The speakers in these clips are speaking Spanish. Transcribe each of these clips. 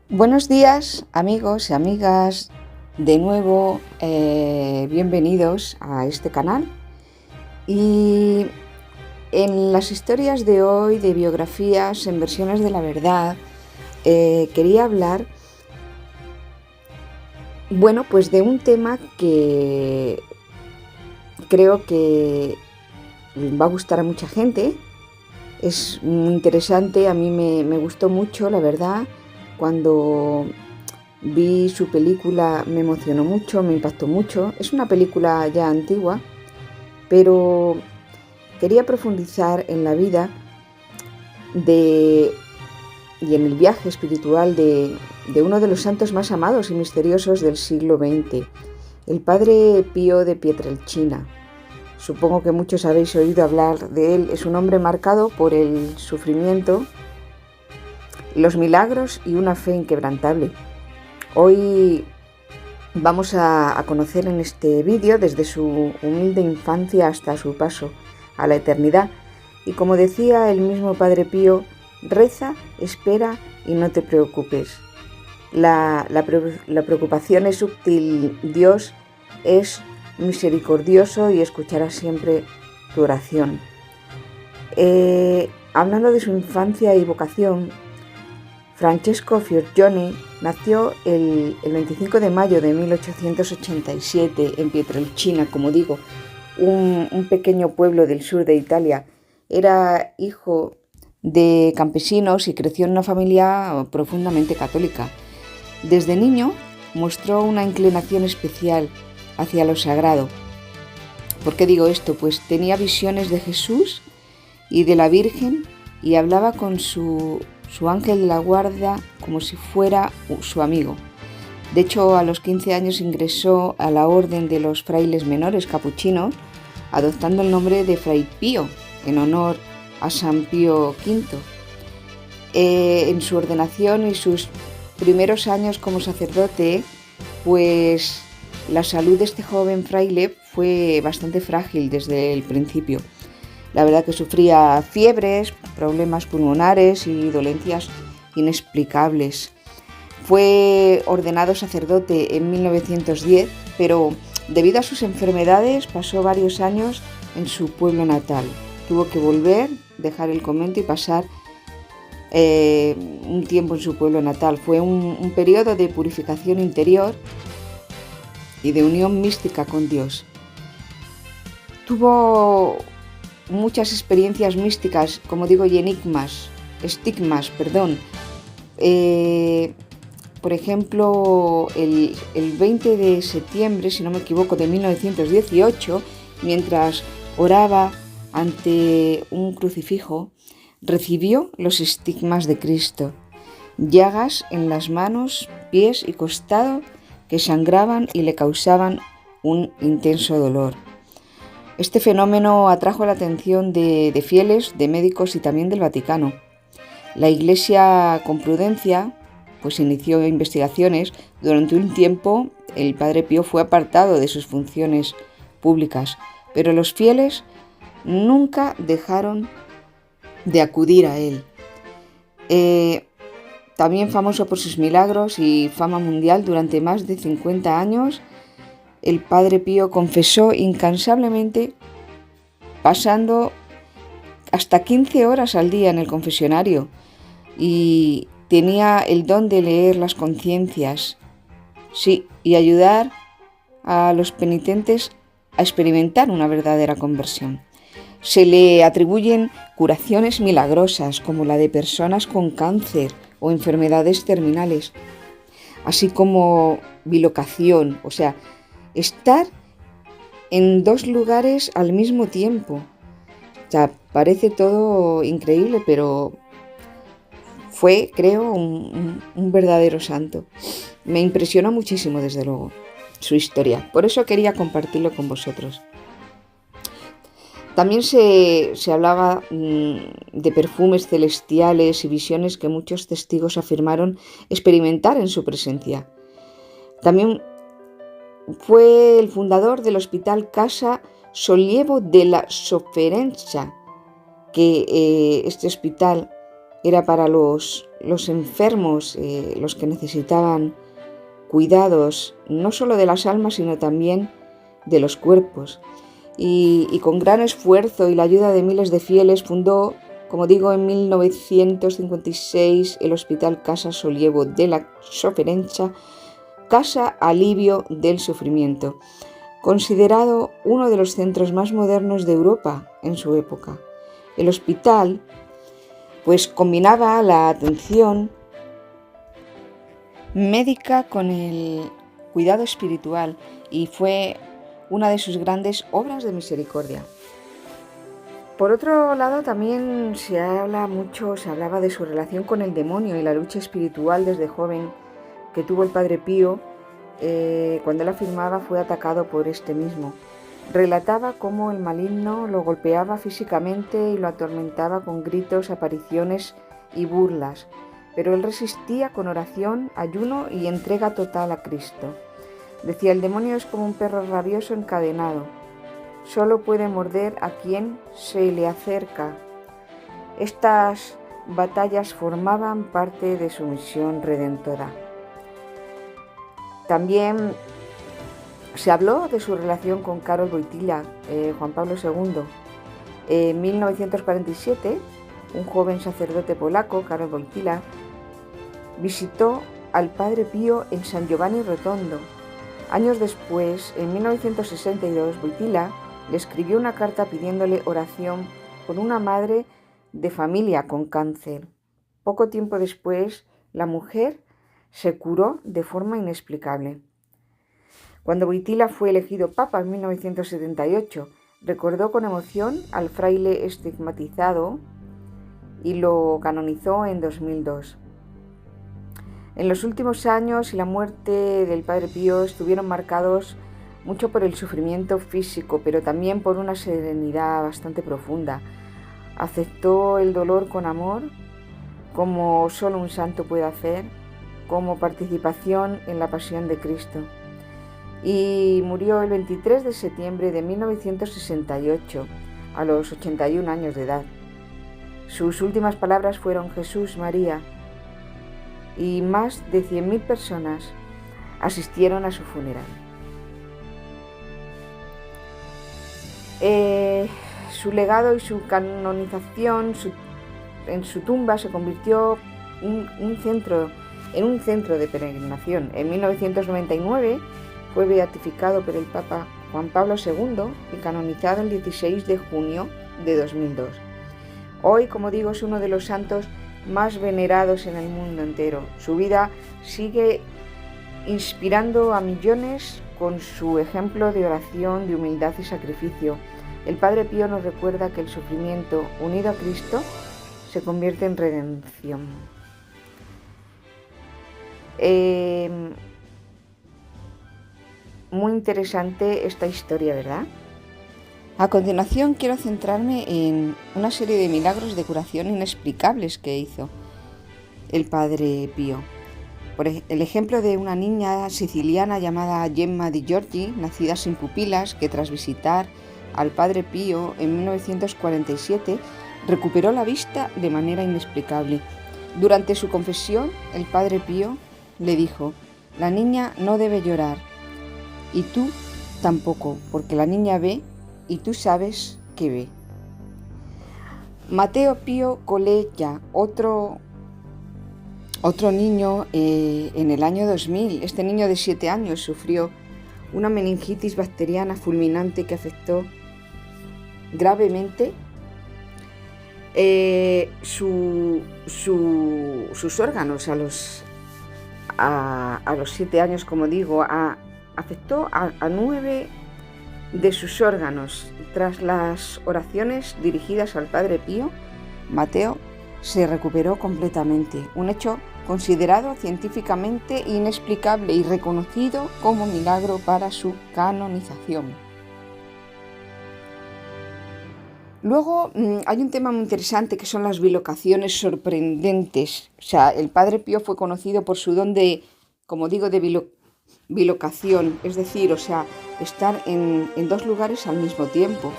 Buenos días, amigos y amigas. De nuevo, bienvenidos a este canal. Y en las historias de hoy, de biografías en versiones de la verdad, quería hablar, pues de un tema que creo que va a gustar a mucha gente. Es muy interesante, a mí me gustó mucho, la verdad. Cuando vi su película me emocionó mucho, me impactó mucho. Es una película ya antigua, pero quería profundizar en la vida y en el viaje espiritual de uno de los santos más amados y misteriosos del siglo XX, el Padre Pío de Pietrelcina. Supongo que muchos habéis oído hablar de él. Es un hombre marcado por el sufrimiento, los milagros y una fe inquebrantable. Hoy vamos a conocer en este vídeo desde su humilde infancia hasta su paso a la eternidad. Y como decía el mismo Padre Pío, reza, espera y no te preocupes. La preocupación es sutil. Dios es misericordioso y escuchará siempre tu oración. Hablando de su infancia y vocación, Francesco Fiorgione nació el 25 de mayo de 1887 en Pietrelcina, como digo, un pequeño pueblo del sur de Italia. Era hijo de campesinos y creció en una familia profundamente católica. Desde niño mostró una inclinación especial hacia lo sagrado. ¿Por qué digo esto? Pues tenía visiones de Jesús y de la Virgen y hablaba con su ángel de la guarda como si fuera su amigo. De hecho, a los 15 años ingresó a la orden de los frailes menores capuchinos, adoptando el nombre de Fray Pío, en honor a San Pío V. En su ordenación y sus primeros años como sacerdote, pues la salud de este joven fraile fue bastante frágil desde el principio. La verdad que sufría fiebres, problemas pulmonares y dolencias inexplicables. Fue ordenado sacerdote en 1910, pero debido a sus enfermedades pasó varios años en su pueblo natal. Tuvo que volver, dejar el convento y pasar un tiempo en su pueblo natal. Fue un periodo de purificación interior y de unión mística con Dios. Tuvo muchas experiencias místicas, como digo, y estigmas. Por ejemplo, el 20 de septiembre, si no me equivoco, de 1918, mientras oraba ante un crucifijo, recibió los estigmas de Cristo, llagas en las manos, pies y costado que sangraban y le causaban un intenso dolor. Este fenómeno atrajo la atención de fieles, de médicos y también del Vaticano. La Iglesia, con prudencia, pues inició investigaciones. Durante un tiempo, el Padre Pío fue apartado de sus funciones públicas, pero los fieles nunca dejaron de acudir a él. También famoso por sus milagros y fama mundial, durante más de 50 años, el Padre Pío confesó incansablemente, pasando hasta 15 horas al día en el confesionario, y tenía el don de leer las conciencias, sí, y ayudar a los penitentes a experimentar una verdadera conversión. Se le atribuyen curaciones milagrosas, como la de personas con cáncer o enfermedades terminales, así como bilocación, o sea, estar en dos lugares al mismo tiempo. O sea, parece todo increíble, pero fue, creo, un verdadero santo. Me impresionó muchísimo, desde luego, su historia. Por eso quería compartirlo con vosotros. También se hablaba de perfumes celestiales y visiones que muchos testigos afirmaron experimentar en su presencia. También fue el fundador del Hospital Casa Sollievo della Sofferenza, que este hospital era para los los enfermos, los que necesitaban cuidados, no solo de las almas, sino también de los cuerpos. Y con gran esfuerzo y la ayuda de miles de fieles fundó, como digo, en 1956 el Hospital Casa Sollievo de la Sofferenza, Casa Alivio del Sufrimiento, considerado uno de los centros más modernos de Europa en su época. El hospital pues combinaba la atención médica con el cuidado espiritual y fue una de sus grandes obras de misericordia. Por otro lado, también se hablaba de su relación con el demonio y la lucha espiritual desde joven que tuvo el Padre Pío. Cuando él afirmaba fue atacado por este mismo. Relataba cómo el maligno lo golpeaba físicamente y lo atormentaba con gritos, apariciones y burlas, pero él resistía con oración, ayuno y entrega total a Cristo. Decía, el demonio es como un perro rabioso encadenado. Solo puede morder a quien se le acerca. Estas batallas formaban parte de su misión redentora. También se habló de su relación con Karol Wojtyła, Juan Pablo II. En 1947, un joven sacerdote polaco, Karol Wojtyła, visitó al Padre Pío en San Giovanni Rotondo. Años después, en 1962, Wojtyła le escribió una carta pidiéndole oración por una madre de familia con cáncer. Poco tiempo después, la mujer se curó de forma inexplicable. Cuando Wojtyła fue elegido papa en 1978, recordó con emoción al fraile estigmatizado y lo canonizó en 2002. En los últimos años y la muerte del Padre Pío estuvieron marcados mucho por el sufrimiento físico, pero también por una serenidad bastante profunda. Aceptó el dolor con amor, como solo un santo puede hacer, como participación en la pasión de Cristo. Y murió el 23 de septiembre de 1968, a los 81 años de edad. Sus últimas palabras fueron Jesús, María, y más de 100.000 personas asistieron a su funeral. Su legado y su canonización en su tumba se convirtió en un centro de peregrinación. En 1999 fue beatificado por el Papa Juan Pablo II y canonizado el 16 de junio de 2002. Hoy, como digo, es uno de los santos más venerados en el mundo entero. Su vida sigue inspirando a millones con su ejemplo de oración, de humildad y sacrificio. El Padre Pío nos recuerda que el sufrimiento unido a Cristo se convierte en redención. Muy interesante esta historia, ¿verdad? A continuación quiero centrarme en una serie de milagros de curación inexplicables que hizo el Padre Pío. Por el ejemplo de una niña siciliana llamada Gemma Di Giorgi, nacida sin pupilas, que tras visitar al Padre Pío en 1947 recuperó la vista de manera inexplicable. Durante su confesión, el Padre Pío le dijo: la niña no debe llorar, y tú tampoco, porque la niña ve y tú sabes que ve. Matteo Pio Colella, otro niño en el año 2000. Este niño de 7 años sufrió una meningitis bacteriana fulminante que afectó gravemente sus órganos a los 7 años, como digo, afectó a 9 de sus órganos. Tras las oraciones dirigidas al Padre Pío, Mateo se recuperó completamente, un hecho considerado científicamente inexplicable y reconocido como milagro para su canonización. Luego hay un tema muy interesante que son las bilocaciones sorprendentes. O sea, el Padre Pío fue conocido por su don de, como digo, de bilocación, es decir, estar en 2 lugares al mismo tiempo.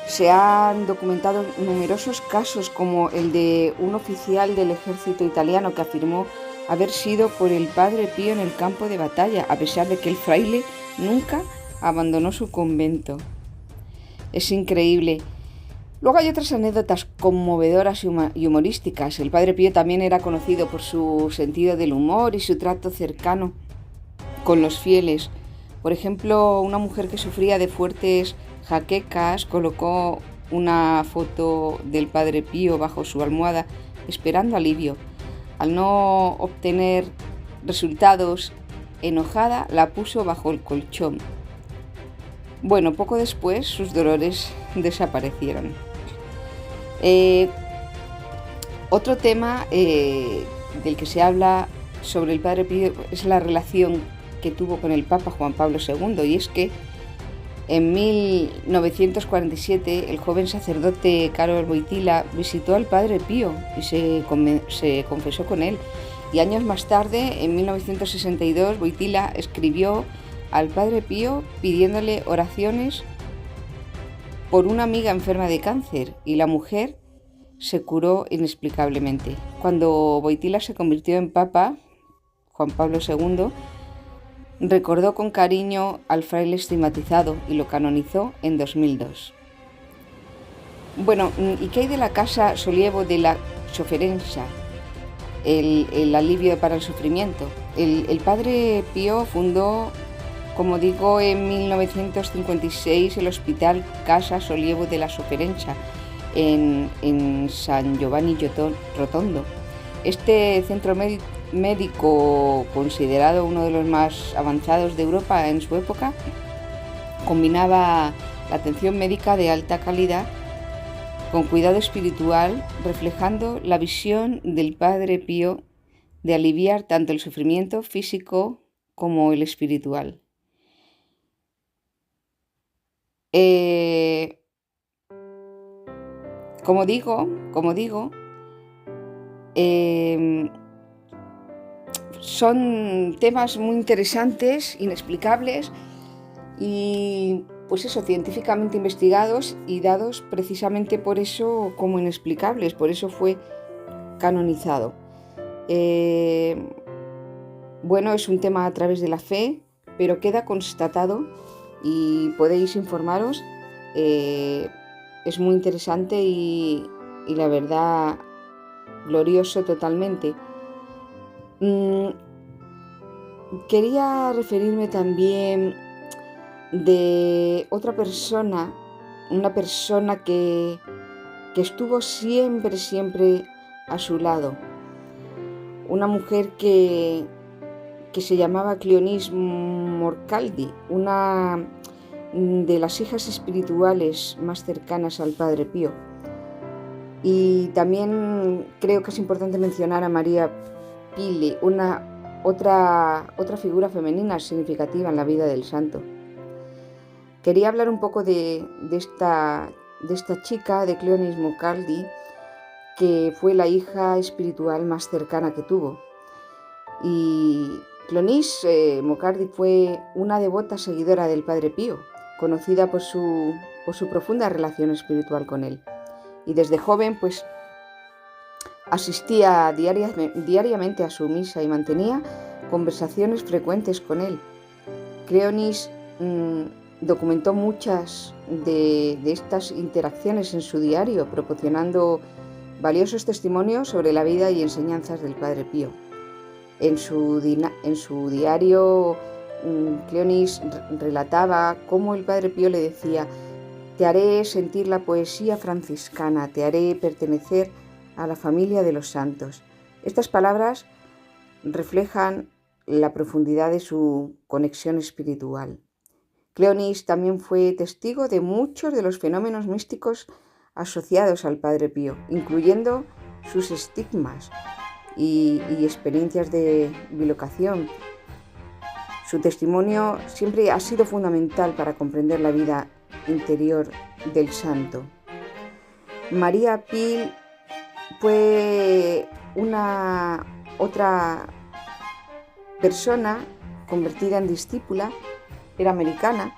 Se han documentado numerosos casos, como el de un oficial del ejército italiano que afirmó haber sido por el Padre Pío en el campo de batalla, a pesar de que el fraile nunca abandonó su convento. Es increíble. Luego hay otras anécdotas conmovedoras y humorísticas. El Padre Pío también era conocido por su sentido del humor y su trato cercano con los fieles. Por ejemplo, una mujer que sufría de fuertes jaquecas colocó una foto del Padre Pío bajo su almohada esperando alivio. Al no obtener resultados, enojada, la puso bajo el colchón. Bueno, poco después sus dolores desaparecieron. Otro tema del que se habla sobre el Padre Pío es la relación que tuvo con el Papa Juan Pablo II, y es que en 1947 el joven sacerdote Karol Wojtyła visitó al Padre Pío y se confesó con él, y años más tarde, en 1962, Wojtyła escribió al Padre Pío pidiéndole oraciones por una amiga enferma de cáncer, y la mujer se curó inexplicablemente. Cuando Wojtyła se convirtió en Papa, Juan Pablo II recordó con cariño al fraile estigmatizado y lo canonizó en 2002. Bueno, ¿y qué hay de la Casa Sollievo della Sofferenza? El alivio para el sufrimiento. El Padre Pío fundó, como digo, en 1956 el Hospital Casa Sollievo della Sofferenza en San Giovanni Rotondo. Este centro médico, considerado uno de los más avanzados de Europa en su época, combinaba la atención médica de alta calidad con cuidado espiritual, reflejando la visión del Padre Pío de aliviar tanto el sufrimiento físico como el espiritual. Como digo, son temas muy interesantes, inexplicables y pues eso, científicamente investigados y dados precisamente por eso como inexplicables, por eso fue canonizado. Bueno, es un tema a través de la fe, pero queda constatado y podéis informaros. Es muy interesante y la verdad glorioso totalmente. Quería referirme también de otra persona, una persona que estuvo siempre a su lado, una mujer que se llamaba Cleonís Morcaldi, una de las hijas espirituales más cercanas al Padre Pío. Y también creo que es importante mencionar a María Pili, otra figura femenina significativa en la vida del santo. Quería hablar un poco de esta chica, de Cleonís Morcaldi, que fue la hija espiritual más cercana que tuvo. Y Cleonís Morcaldi fue una devota seguidora del Padre Pío, conocida por su profunda relación espiritual con él. Y desde joven pues asistía diariamente a su misa y mantenía conversaciones frecuentes con él. Cleonís documentó muchas de estas interacciones en su diario, proporcionando valiosos testimonios sobre la vida y enseñanzas del Padre Pío. En su diario, Cleonís relataba cómo el Padre Pío le decía: «Te haré sentir la poesía franciscana, te haré pertenecer a la familia de los santos». Estas palabras reflejan la profundidad de su conexión espiritual. Cleonís también fue testigo de muchos de los fenómenos místicos asociados al Padre Pío, incluyendo sus estigmas y experiencias de bilocación. Su testimonio siempre ha sido fundamental para comprender la vida interior del santo. María Pil fue otra persona convertida en discípula, era americana,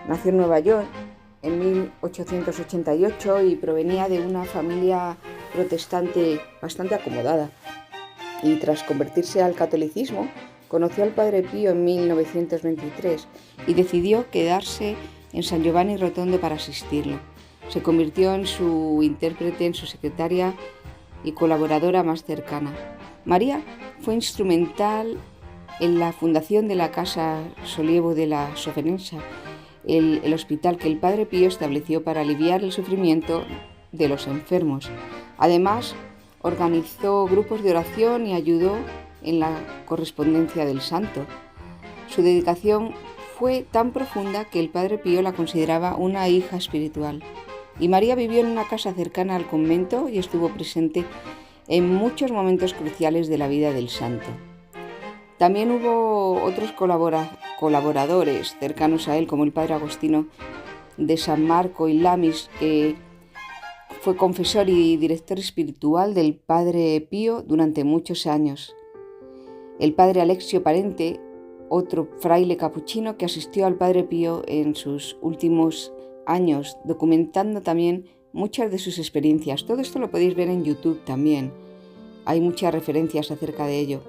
nació en Nueva York en 1888 y provenía de una familia protestante bastante acomodada. Y tras convertirse al catolicismo, conoció al Padre Pío en 1923 y decidió quedarse en San Giovanni Rotondo para asistirlo. Se convirtió en su intérprete, en su secretaria y colaboradora más cercana. María fue instrumental en la fundación de la Casa Solievo de la Sofferenza, el hospital que el Padre Pío estableció para aliviar el sufrimiento de los enfermos. Además, organizó grupos de oración y ayudó en la correspondencia del santo. Su dedicación fue tan profunda que el Padre Pío la consideraba una hija espiritual. Y María vivió en una casa cercana al convento y estuvo presente en muchos momentos cruciales de la vida del santo. También hubo otros colaboradores cercanos a él, como el Padre Agostino de San Marco y Lamis, que fue confesor y director espiritual del Padre Pío durante muchos años. El Padre Alexio Parente, otro fraile capuchino que asistió al Padre Pío en sus últimos años, documentando también muchas de sus experiencias. Todo esto lo podéis ver en YouTube también. Hay muchas referencias acerca de ello.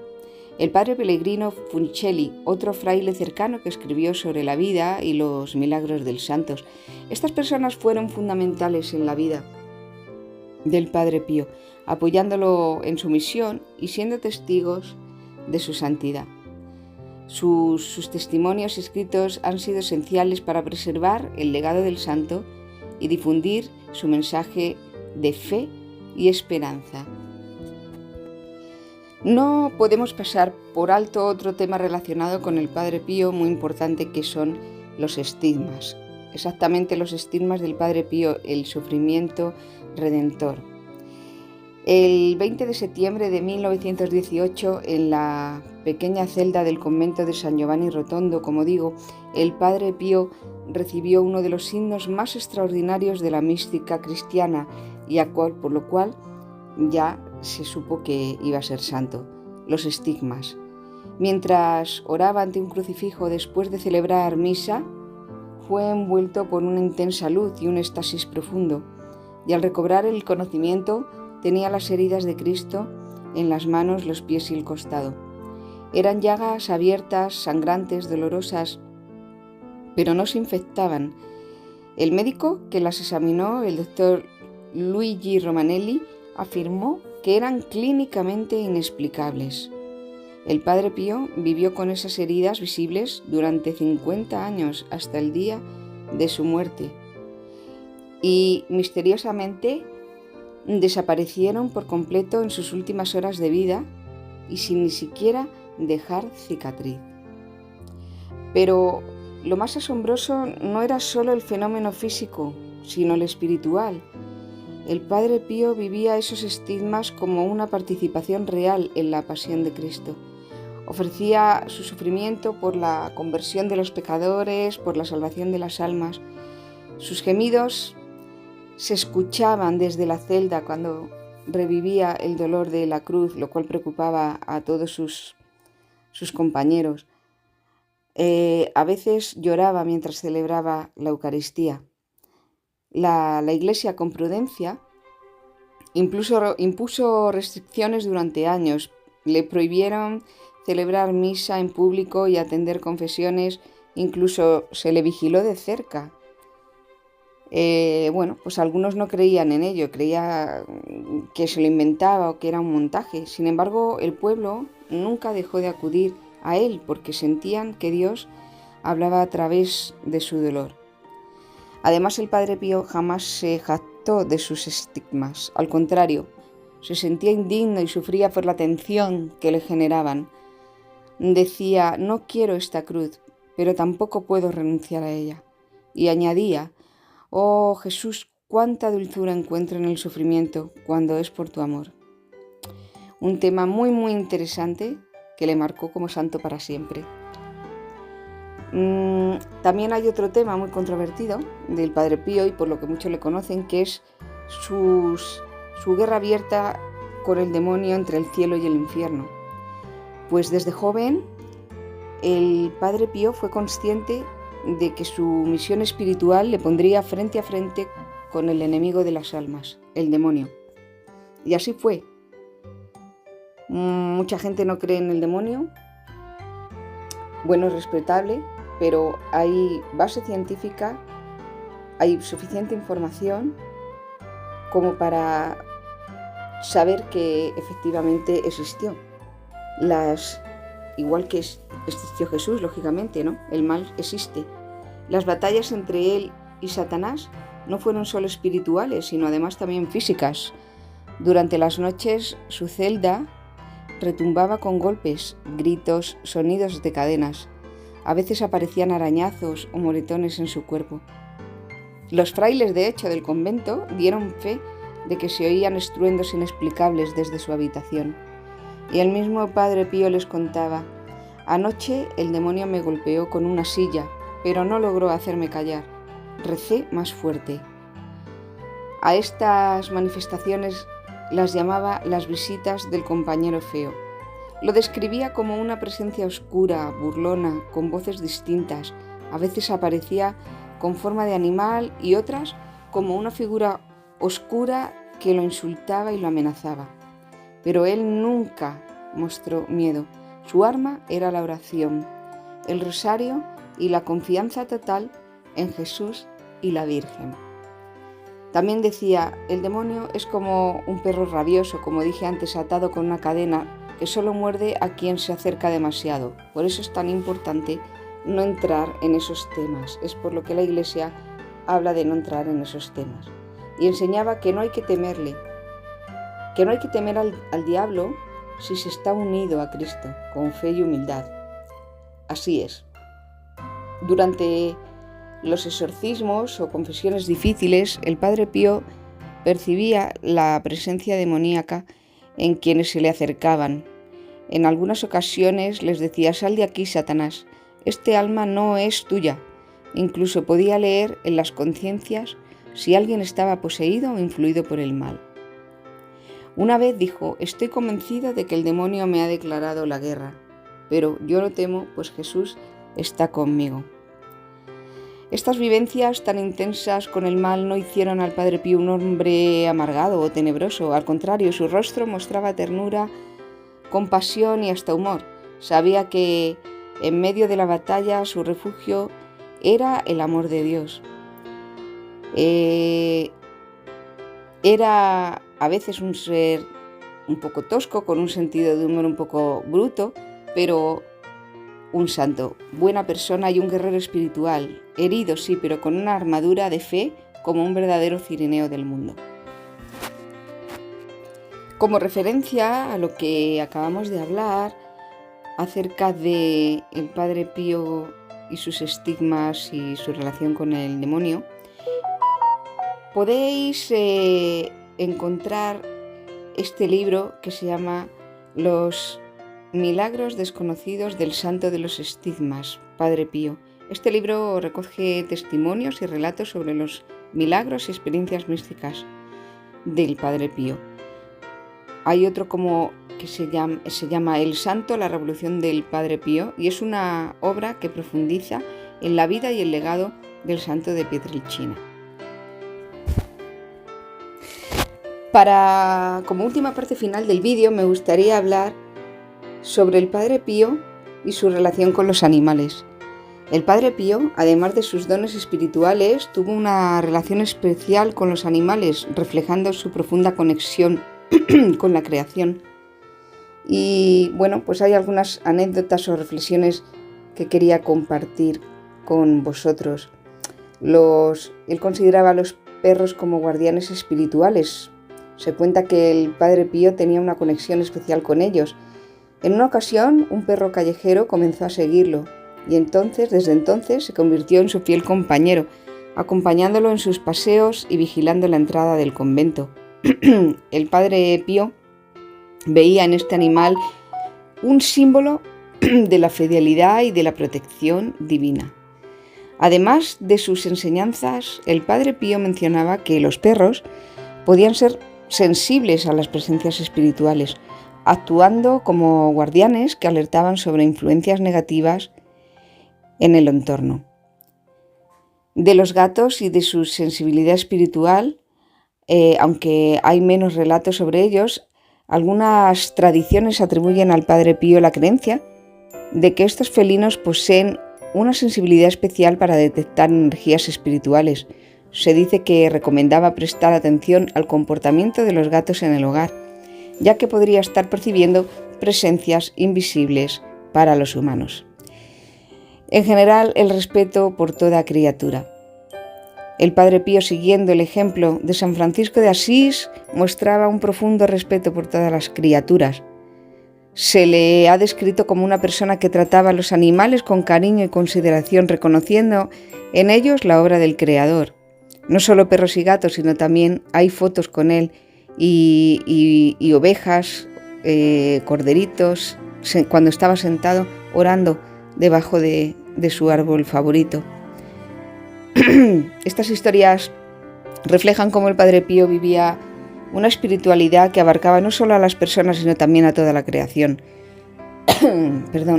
El Padre Pellegrino Funicelli, otro fraile cercano que escribió sobre la vida y los milagros del santos. Estas personas fueron fundamentales en la vida del Padre Pío, apoyándolo en su misión y siendo testigos de su santidad. Sus testimonios escritos han sido esenciales para preservar el legado del santo y difundir su mensaje de fe y esperanza. No podemos pasar por alto otro tema relacionado con el Padre Pío muy importante, que son los estigmas. Exactamente los estigmas del Padre Pío, el sufrimiento redentor. El 20 de septiembre de 1918, en la pequeña celda del convento de San Giovanni Rotondo, como digo, el Padre Pío recibió uno de los signos más extraordinarios de la mística cristiana y por lo cual ya se supo que iba a ser santo: los estigmas. Mientras oraba ante un crucifijo después de celebrar misa, fue envuelto por una intensa luz y un éxtasis profundo, y al recobrar el conocimiento tenía las heridas de Cristo en las manos, los pies y el costado. Eran llagas abiertas, sangrantes, dolorosas, pero no se infectaban. El médico que las examinó, el doctor Luigi Romanelli, afirmó que eran clínicamente inexplicables. El Padre Pío vivió con esas heridas visibles durante 50 años, hasta el día de su muerte, y misteriosamente desaparecieron por completo en sus últimas horas de vida y sin ni siquiera dejar cicatriz. Pero lo más asombroso no era solo el fenómeno físico, sino el espiritual. El Padre Pío vivía esos estigmas como una participación real en la pasión de Cristo. Ofrecía su sufrimiento por la conversión de los pecadores, por la salvación de las almas. Sus gemidos se escuchaban desde la celda cuando revivía el dolor de la cruz, lo cual preocupaba a todos sus compañeros. A veces lloraba mientras celebraba la Eucaristía. La Iglesia, con prudencia, impuso restricciones durante años. Le prohibieron celebrar misa en público y atender confesiones, incluso se le vigiló de cerca. Pues algunos no creían en ello, creían que se lo inventaba o que era un montaje. Sin embargo, el pueblo nunca dejó de acudir a él porque sentían que Dios hablaba a través de su dolor. Además, el Padre Pío jamás se jactó de sus estigmas. Al contrario, se sentía indigno y sufría por la tensión que le generaban. Decía: no quiero esta cruz, pero tampoco puedo renunciar a ella. Y añadía: oh Jesús, cuánta dulzura encuentro en el sufrimiento cuando es por tu amor. Un tema muy muy interesante que le marcó como santo para siempre. También hay otro tema muy controvertido del Padre Pío, y por lo que muchos le conocen, que es su guerra abierta con el demonio entre el cielo y el infierno. Pues desde joven el Padre Pío fue consciente de que su misión espiritual le pondría frente a frente con el enemigo de las almas, el demonio. Y así fue. Mucha gente no cree en el demonio. Bueno, es respetable, pero hay base científica, hay suficiente información como para saber que efectivamente existió. Igual que existió Jesús, lógicamente, ¿no? El mal existe. Las batallas entre él y Satanás no fueron solo espirituales, sino además también físicas. Durante las noches su celda retumbaba con golpes, gritos, sonidos de cadenas. A veces aparecían arañazos o moretones en su cuerpo. Los frailes, de hecho, del convento dieron fe de que se oían estruendos inexplicables desde su habitación. Y el mismo Padre Pío les contaba: anoche el demonio me golpeó con una silla, pero no logró hacerme callar. Recé más fuerte. A estas manifestaciones las llamaba las visitas del compañero feo. Lo describía como una presencia oscura, burlona, con voces distintas. A veces aparecía con forma de animal y otras como una figura oscura que lo insultaba y lo amenazaba. Pero él nunca mostró miedo. Su arma era la oración, el rosario y la confianza total en Jesús y la Virgen. También decía: el demonio es como un perro rabioso, como dije antes, atado con una cadena, que solo muerde a quien se acerca demasiado. Por eso es tan importante no entrar en esos temas. Es por lo que la Iglesia habla de no entrar en esos temas. Y enseñaba que no hay que temerle, que no hay que temer al diablo si se está unido a Cristo, con fe y humildad. Así es. Durante los exorcismos o confesiones difíciles, el Padre Pío percibía la presencia demoníaca en quienes se le acercaban. En algunas ocasiones les decía: sal de aquí, Satanás, este alma no es tuya. Incluso podía leer en las conciencias si alguien estaba poseído o influido por el mal. Una vez dijo: estoy convencido de que el demonio me ha declarado la guerra, pero yo no temo, pues Jesús está conmigo. Estas vivencias tan intensas con el mal no hicieron al Padre Pío un hombre amargado o tenebroso. Al contrario, su rostro mostraba ternura, compasión y hasta humor. Sabía que en medio de la batalla su refugio era el amor de Dios. Era a veces un ser un poco tosco, con un sentido de humor un poco bruto, pero un santo, buena persona y un guerrero espiritual, herido sí, pero con una armadura de fe como un verdadero cireneo del mundo. Como referencia a lo que acabamos de hablar acerca de el Padre Pío y sus estigmas y su relación con el demonio, podéis encontrar este libro que se llama Los Milagros desconocidos del Santo de los Estigmas, Padre Pío. Este libro recoge testimonios y relatos sobre los milagros y experiencias místicas del Padre Pío. Hay otro que se llama El Santo, la Revolución del Padre Pío, y es una obra que profundiza en la vida y el legado del Santo de Pietrelcina. Como última parte final del vídeo, me gustaría hablar sobre el Padre Pío y su relación con los animales. El Padre Pío, además de sus dones espirituales, tuvo una relación especial con los animales, reflejando su profunda conexión con la creación. Y bueno, pues hay algunas anécdotas o reflexiones que quería compartir con vosotros. Él consideraba a los perros como guardianes espirituales. Se cuenta que el Padre Pío tenía una conexión especial con ellos. En una ocasión, un perro callejero comenzó a seguirlo y desde entonces se convirtió en su fiel compañero, acompañándolo en sus paseos y vigilando la entrada del convento. El Padre Pío veía en este animal un símbolo de la fidelidad y de la protección divina. Además de sus enseñanzas, el Padre Pío mencionaba que los perros podían ser sensibles a las presencias espirituales, actuando como guardianes que alertaban sobre influencias negativas en el entorno. De los gatos y de su sensibilidad espiritual, aunque hay menos relatos sobre ellos, algunas tradiciones atribuyen al Padre Pío la creencia de que estos felinos poseen una sensibilidad especial para detectar energías espirituales. Se dice que recomendaba prestar atención al comportamiento de los gatos en el hogar, ya que podría estar percibiendo presencias invisibles para los humanos. En general, el respeto por toda criatura. El Padre Pío, siguiendo el ejemplo de San Francisco de Asís, mostraba un profundo respeto por todas las criaturas. Se le ha descrito como una persona que trataba a los animales con cariño y consideración, reconociendo en ellos la obra del Creador. No solo perros y gatos, sino también hay fotos con él y ovejas, corderitos, cuando estaba sentado orando debajo de su árbol favorito. Estas historias reflejan cómo el Padre Pío vivía una espiritualidad que abarcaba no solo a las personas, sino también a toda la creación.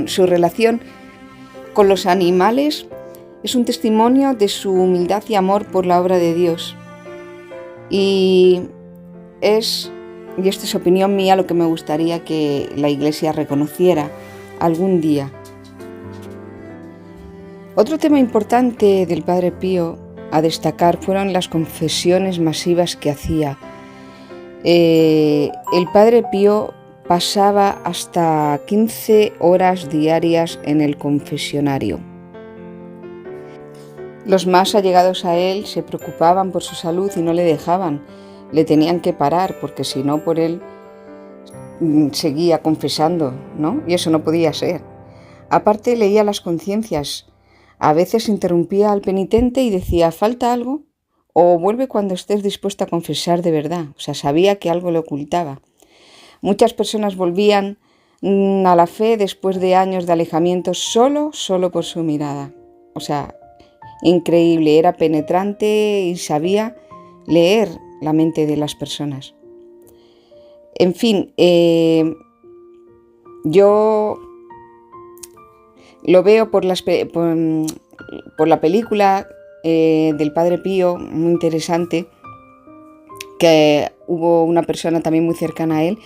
Su relación con los animales es un testimonio de su humildad y amor por la obra de Dios. Y esto es opinión mía, lo que me gustaría que la Iglesia reconociera algún día. Otro tema importante del Padre Pío a destacar fueron las confesiones masivas que hacía. El Padre Pío pasaba hasta 15 horas diarias en el confesionario. Los más allegados a él se preocupaban por su salud y no le dejaban. Le tenían que parar porque si no, por él seguía confesando, ¿no? Y eso no podía ser. Aparte, leía las conciencias. A veces interrumpía al penitente y decía: ¿falta algo? O vuelve cuando estés dispuesto a confesar de verdad. O sea, sabía que algo le ocultaba. Muchas personas volvían a la fe después de años de alejamiento solo por su mirada. O sea, increíble, era penetrante y sabía leer la mente de las personas. En fin, yo lo veo por la película del Padre Pío, muy interesante, que hubo una persona también muy cercana a él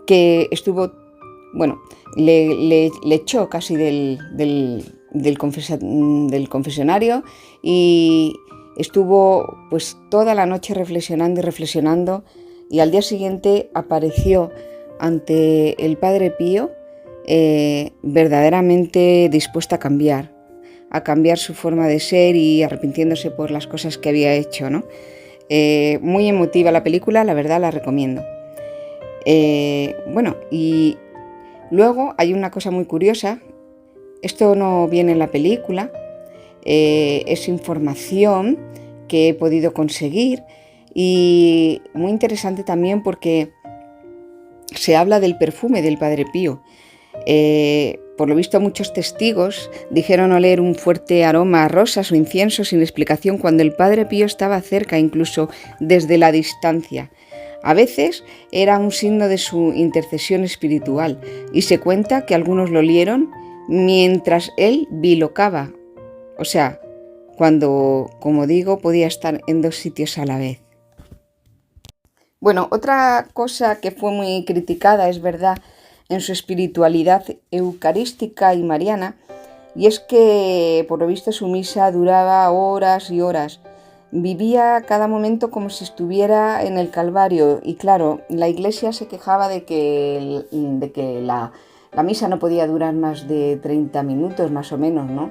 que estuvo, le echó casi del confesionario y estuvo pues toda la noche reflexionando y al día siguiente apareció ante el Padre Pío verdaderamente dispuesta a cambiar su forma de ser y arrepintiéndose por las cosas que había hecho, ¿no? Muy emotiva la película, la verdad la recomiendo. Y luego hay una cosa muy curiosa, esto no viene en la película, es información que he podido conseguir y muy interesante también porque se habla del perfume del Padre Pío. Por lo visto muchos testigos dijeron oler un fuerte aroma a rosas o incienso sin explicación cuando el Padre Pío estaba cerca, incluso desde la distancia. A veces era un signo de su intercesión espiritual y se cuenta que algunos lo olieron mientras él bilocaba. O sea, cuando, como digo, podía estar en dos sitios a la vez. Bueno, otra cosa que fue muy criticada, es verdad, en su espiritualidad eucarística y mariana, y es que, por lo visto, su misa duraba horas y horas. Vivía cada momento como si estuviera en el Calvario y claro, la Iglesia se quejaba de que la misa no podía durar más de 30 minutos más o menos, ¿no?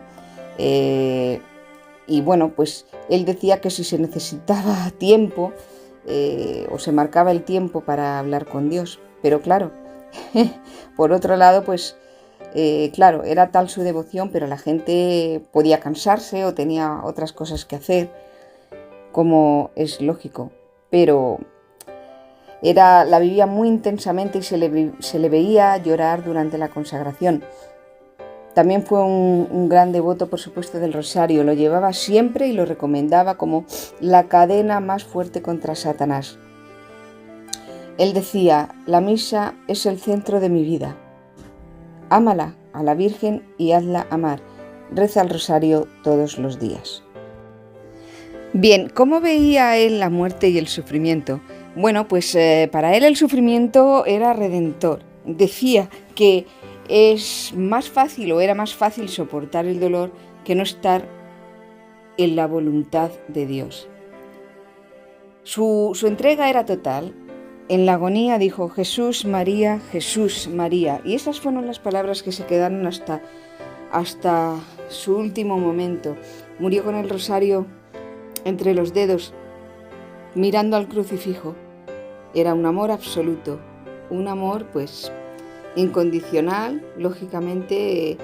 Y bueno, pues él decía que si se necesitaba tiempo o se marcaba el tiempo para hablar con Dios, pero claro, por otro lado, pues claro, era tal su devoción, pero la gente podía cansarse o tenía otras cosas que hacer, como es lógico, pero la vivía muy intensamente y se le veía llorar durante la consagración. También fue un gran devoto, por supuesto, del rosario. Lo llevaba siempre y lo recomendaba como la cadena más fuerte contra Satanás. Él decía: la misa es el centro de mi vida. Ámala a la Virgen y hazla amar. Reza el rosario todos los días. Bien, ¿cómo veía él la muerte y el sufrimiento? Bueno, pues para él el sufrimiento era redentor. Decía que es más fácil o era más fácil soportar el dolor que no estar en la voluntad de Dios. Su entrega era total. En la agonía dijo Jesús, María, y esas fueron las palabras que se quedaron hasta su último momento. Murió con el rosario entre los dedos, mirando al crucifijo. Era un amor absoluto, un amor pues incondicional. Lógicamente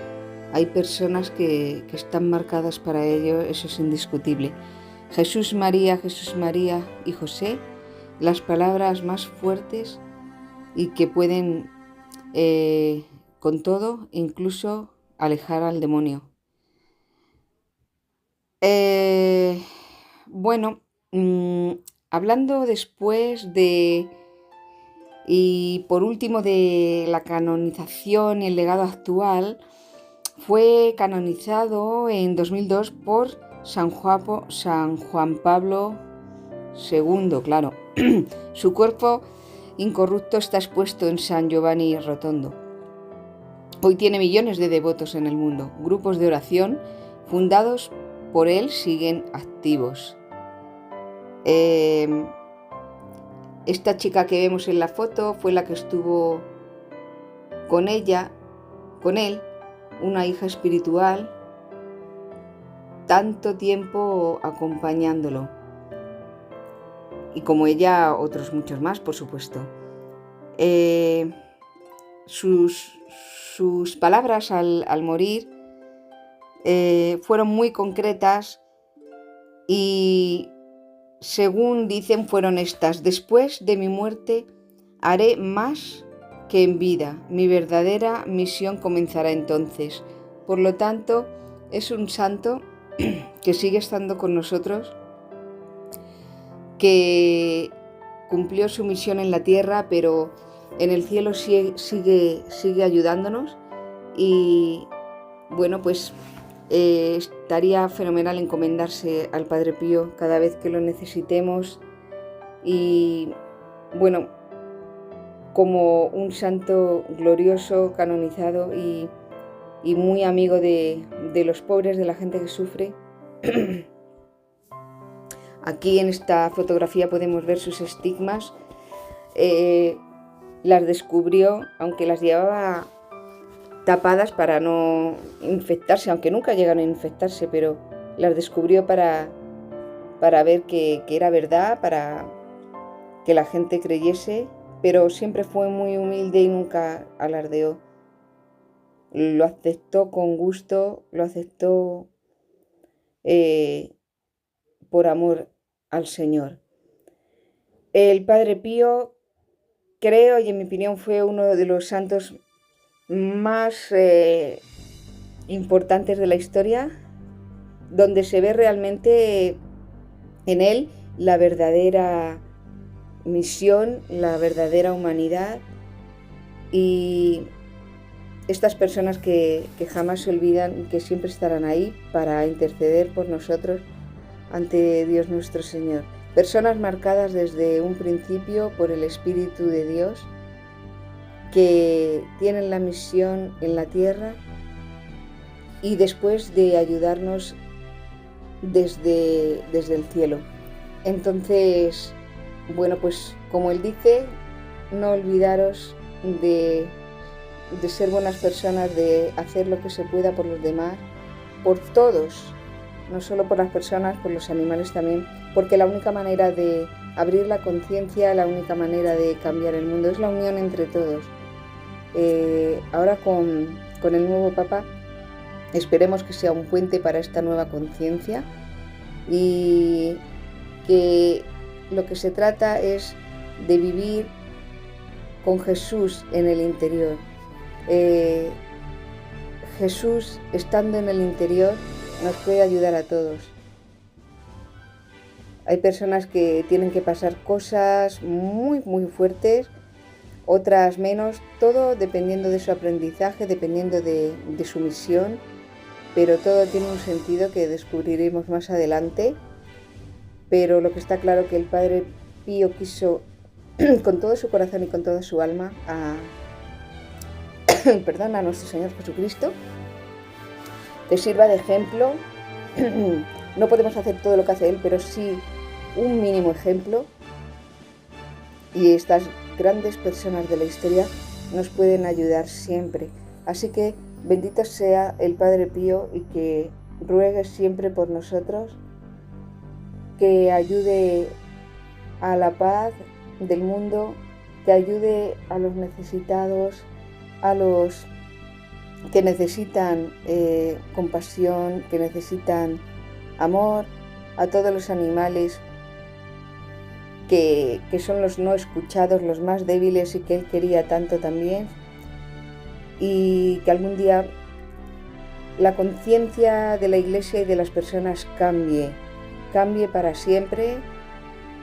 hay personas que están marcadas para ello, eso es indiscutible. Jesús, María y José, las palabras más fuertes y que pueden con todo incluso alejar al demonio. Bueno, hablando después y por último de la canonización y el legado actual, fue canonizado en 2002 por San Juan Pablo II, claro. Su cuerpo incorrupto está expuesto en San Giovanni Rotondo. Hoy tiene millones de devotos en el mundo. Grupos de oración fundados por él siguen activos. Esta chica que vemos en la foto fue la que estuvo con él, una hija espiritual, tanto tiempo acompañándolo. Y como ella, otros muchos más, por supuesto. Sus palabras al morir fueron muy concretas y, según dicen, fueron estas: después de mi muerte haré más que en vida, mi verdadera misión comenzará entonces. Por lo tanto, es un santo que sigue estando con nosotros, que cumplió su misión en la tierra, pero en el cielo sigue ayudándonos. Y bueno, pues estaría fenomenal encomendarse al Padre Pío cada vez que lo necesitemos. Y bueno, como un santo glorioso, canonizado y muy amigo de los pobres, de la gente que sufre. Aquí en esta fotografía podemos ver sus estigmas. Las descubrió, aunque las llevaba tapadas para no infectarse, aunque nunca llegaron a infectarse, pero las descubrió para ver que era verdad, para que la gente creyese, pero siempre fue muy humilde y nunca alardeó. Lo aceptó con gusto, lo aceptó por amor al Señor. El Padre Pío, creo, y en mi opinión, fue uno de los santos más importantes de la historia, donde se ve realmente en él la verdadera misión, la verdadera humanidad, y estas personas que jamás se olvidan y que siempre estarán ahí para interceder por nosotros ante Dios nuestro Señor. Personas marcadas desde un principio por el Espíritu de Dios, que tienen la misión en la tierra y después de ayudarnos desde el cielo. Entonces, bueno, pues como él dice, no olvidaros de ser buenas personas, de hacer lo que se pueda por los demás, por todos, no solo por las personas, por los animales también, porque la única manera de abrir la conciencia, la única manera de cambiar el mundo es la unión entre todos. Ahora con el nuevo Papa, esperemos que sea un puente para esta nueva conciencia, y que lo que se trata es de vivir con Jesús en el interior. Jesús, estando en el interior, nos puede ayudar a todos. Hay personas que tienen que pasar cosas muy, muy fuertes, otras menos, todo dependiendo de su aprendizaje, dependiendo de su misión, pero todo tiene un sentido que descubriremos más adelante. pero lo que está claro que el Padre Pío quiso con todo su corazón y con toda su alma a nuestro Señor Jesucristo, que sirva de ejemplo. No podemos hacer todo lo que hace Él, pero sí un mínimo ejemplo, y estas grandes personas de la historia nos pueden ayudar siempre. Así que bendito sea el Padre Pío y que ruegue siempre por nosotros, que ayude a la paz del mundo, que ayude a los necesitados, a los que necesitan compasión, que necesitan amor, a todos los animales que son los no escuchados, los más débiles y que Él quería tanto también, y que algún día la conciencia de la Iglesia y de las personas cambie para siempre,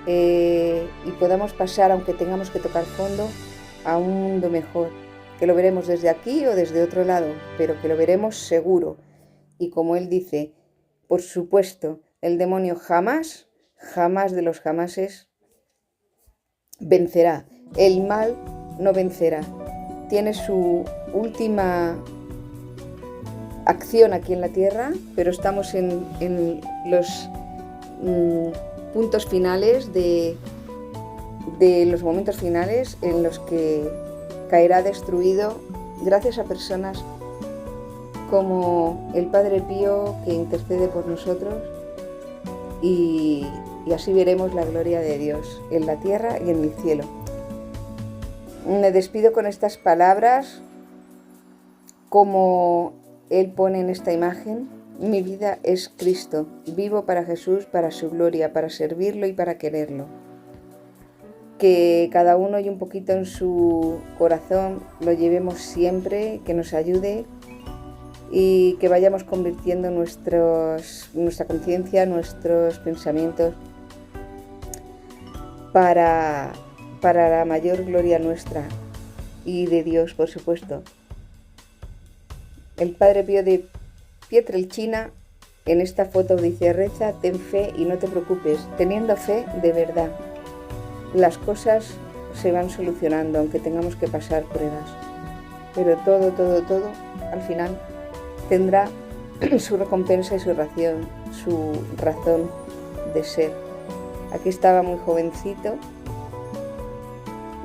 y podamos pasar, aunque tengamos que tocar fondo, a un mundo mejor, que lo veremos desde aquí o desde otro lado, pero que lo veremos seguro. Y como Él dice, por supuesto, el demonio jamás de los jamases vencerá. El mal no vencerá. Tiene su última acción aquí en la tierra, pero estamos en los puntos finales de los momentos finales en los que caerá destruido gracias a personas como el Padre Pío, que intercede por nosotros, y así veremos la gloria de Dios en la tierra y en el cielo. Me despido con estas palabras, como Él pone en esta imagen: mi vida es Cristo, vivo para Jesús, para su gloria, para servirlo y para quererlo. Que cada uno y un poquito en su corazón lo llevemos siempre, que nos ayude, y que vayamos convirtiendo nuestra conciencia, nuestros pensamientos para la mayor gloria nuestra y de Dios, por supuesto. El Padre Pío de Pietrelcina en esta foto dice: reza, ten fe y no te preocupes, teniendo fe de verdad. Las cosas se van solucionando, aunque tengamos que pasar pruebas, pero todo, al final tendrá su recompensa y su razón de ser. Aquí estaba muy jovencito,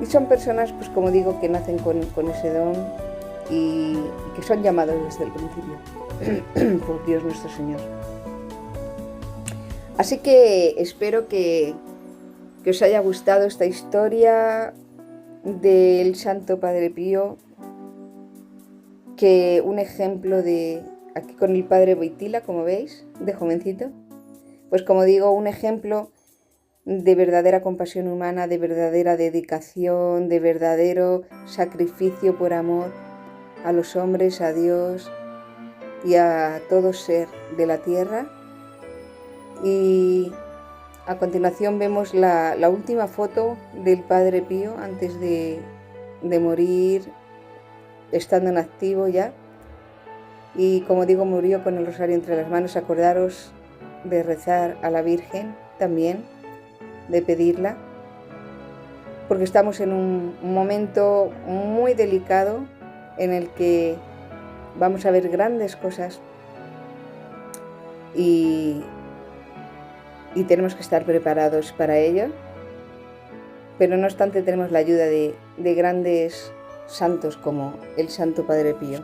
y son personas, pues como digo, que nacen con ese don y que son llamados desde el principio por Dios nuestro Señor. Así que espero que os haya gustado esta historia del Santo Padre Pío, que un ejemplo de, aquí con el Padre Boitila, como veis, de jovencito, pues como digo, un ejemplo de verdadera compasión humana, de verdadera dedicación, de verdadero sacrificio por amor a los hombres, a Dios y a todo ser de la tierra. Y a continuación vemos la última foto del Padre Pío antes de morir, estando en activo ya. Y como digo, murió con el rosario entre las manos. Acordaros de rezar a la Virgen también, de pedirla, porque estamos en un momento muy delicado en el que vamos a ver grandes cosas y tenemos que estar preparados para ello, pero no obstante tenemos la ayuda de grandes santos como el Santo Padre Pío.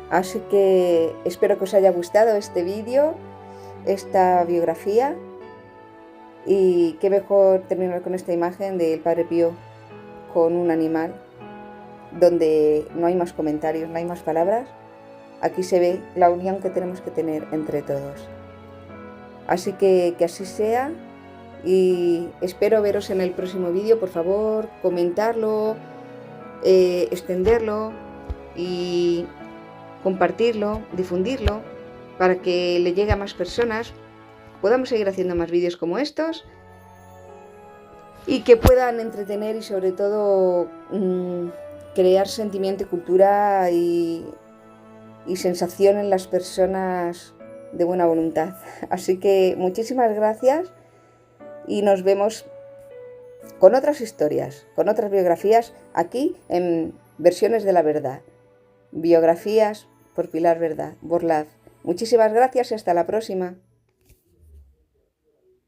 Así que espero que os haya gustado este vídeo, esta biografía, y qué mejor terminar con esta imagen del Padre Pío con un animal, donde no hay más comentarios, no hay más palabras. Aquí se ve la unión que tenemos que tener entre todos. Así que así sea, y espero veros en el próximo vídeo. Por favor, comentarlo, extenderlo y compartirlo, difundirlo, para que le llegue a más personas, podamos seguir haciendo más vídeos como estos y que puedan entretener y sobre todo crear sentimiento y cultura y sensación en las personas de buena voluntad. Así que muchísimas gracias y nos vemos con otras historias, con otras biografías, aquí en Versiones de la Verdad. Biografías por Pilar Borlaz. Muchísimas gracias y hasta la próxima.